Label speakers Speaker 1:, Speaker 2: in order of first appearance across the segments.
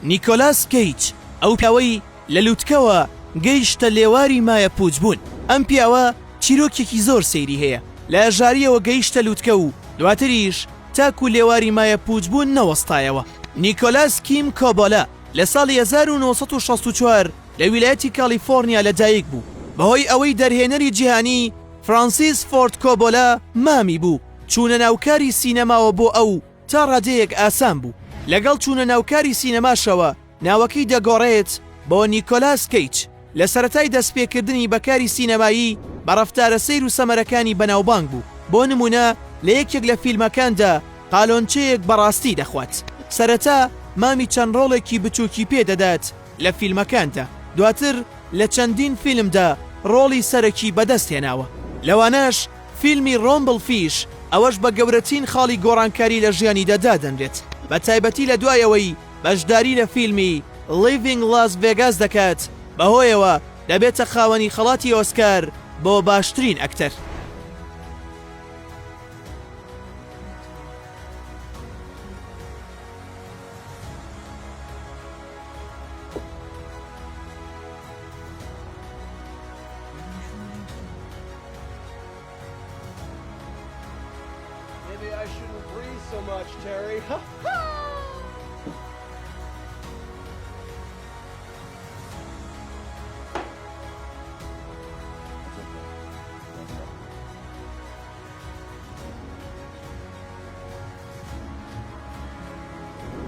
Speaker 1: نیکۆلاس کەیج ئەو پیاوەی لە لووتکەوە گەیشتە لێواری مایە پووچ بوون. ئەم پیاوە چیرۆکێکی زۆر سەیری هەیە، لە ئەژاریەوە گەیشتە لووتکە و دواتریش تاکو لێواری مایە پووچ بوون نەوەستایەوە. نیکۆلاس کیم کۆبۆلا لە ساڵی 1964 لە ویلایەتی کالیفۆرنیا لەدایک بوو. بەهۆی ئەوەی دەرهێنەری جیهانی فرانسیس فۆرد کۆبۆلا مامی بوو، چوونە ناوکاری سینەماوە بۆ ئەو تا ڕادەیەک ئاسان بوو. لەگەڵ چوونە ناوکاری سینەماشەوە ناوەکەی دەگۆڕێت بۆ نیکۆلاس کەیج. لە سەرەتای دەستپێکردنی بەکاری سینەمایی بە ڕەفتارە سەیر و سەمەرەکانی بەناوبانگ بوو. بۆ نمونە لە یەکێک لە فیلمەکاندا قالۆنچەیەک بەڕاستی دەخوات. سەرەتا مامی چەند ڕۆڵێکی بچووکی پێدەدات لە فیلمەکاندا، دواتر لە چەندین فیلمدا ڕۆڵی سەرەکی بەدەست هێناوە. لەوانەش فیلمی ڕۆمبڵ فیش ئەوەش بە گەورەترین خاڵی گۆڕانکاری لە ژیانی دەدادەنرێت، بە تایبەتی لە دوایەوەی بەشداری لە فیلمی لیڤینگ لاس ڤێگاس دەکات، بەهۆیەوە دەبێتە خاوەنی خەڵاتی ئۆسکار بۆ باشترین ئەکتەر.
Speaker 2: Maybe I shouldn't breathe so much, Terry.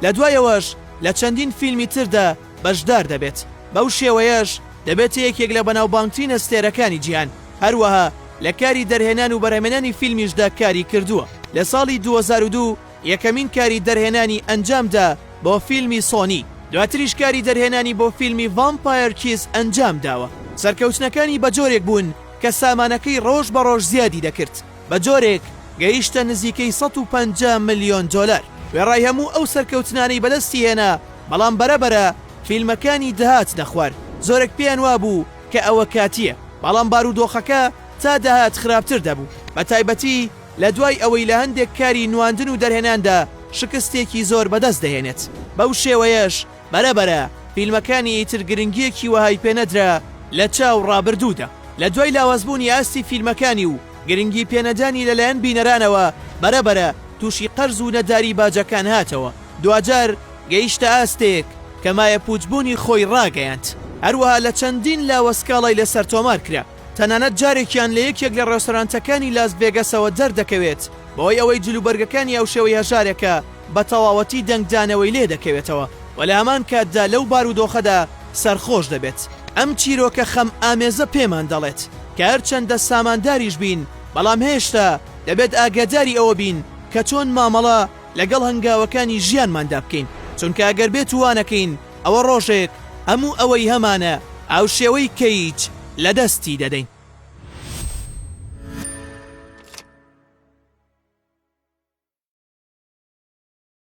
Speaker 1: لە دوایەوەش لە چەندین فیلمی تردا بەشدار دەبێت. بەو شێوەیەش دەبێت یەکێک لە بەناوبانگترین ئەستێرەکانی جیهان. هەروەها لە کاری دەرهێنان و بەرهەمێنانی فیلمیشدا کاری کردووە. لە ساڵی 2002 یەکەمین کاری دەرهێنانی ئەنجامدا بۆ فیلمی سۆنی، دواتریش کاری دەرهێنانی بۆ فیلمی ڤامپایر کیس ئەنجام داوە. سەرکەوتنەکانی بە جۆرێک بوون کە سامانەکەی ڕۆژ بە ڕۆژ زیادی دەکرد، بە جۆرێک گەیشتە نزیکەی 150 ملیۆن دۆلار. وێڕای هەموو ئەو سەرکەوتنانەی بەدەستی هێنا، بەڵام بەرەبەرە فیلمەکانی دەهات دەخوارد. زۆرێک پێیان وابوو کە ئەوە کاتیە، بەڵام بارودۆخەکە تا دەهات خراپتر دەبوو، بە تایبەتی لە دوای ئەوەی لە هەندێک کاری نواندن و دەرهێناندا شکستێکی زۆر بەدەست دەهێنێت. بەو شێوەیەش بەرەبەرە فیلمەکانی ئیتر گرنگیەکی وەهای پێنەدرا لە چاو ڕابردوودا. لە دوای لاوازبوونی ئاستی فیلمەکانی و گرنگی پێنەدانی لەلایەن بینەرانەوە بەرەبەرە تووشی قەرز و نەداری باجەکان هاتەوە. دوجار گەیشتە ئاستێک کە مایە پووچبوونی خۆی ڕاگەیاند. هەروەها لە چەندین لاوەسکاڵی لەسەر تۆمار کرا، تەنانەت جارێکیان لە یەکێک لە ڕێستۆرانتەکانی لاس ڤێگەسەوە دەردەکەوێت بۆی ئەوەی جلوبەرگەکانی ئەو شێوەی هەژارێکە بە تەواوەتی دەنگدانەوەی لێ دەکەوێتەوە و لە هەمان کاتدا لەو بارودۆخەدا سەرخۆش دەبێت. ئەم چیرۆکە خەم ئامێزە پێمان دەڵێت کە هەرچەندە سامانداریش بین، بەڵام هێشتا دەبێت ئاگاداری ئەوە بین کە چۆن مامەڵە لەگەڵ هەنگاوەکانی ژیانماندا بکەین، چونکە ئەگەر بێت وانەکەین ئەوە ڕۆژێک هەموو ئەوەی هەمانە ئاو شێوەی کەیج لە دەستی دەدەین.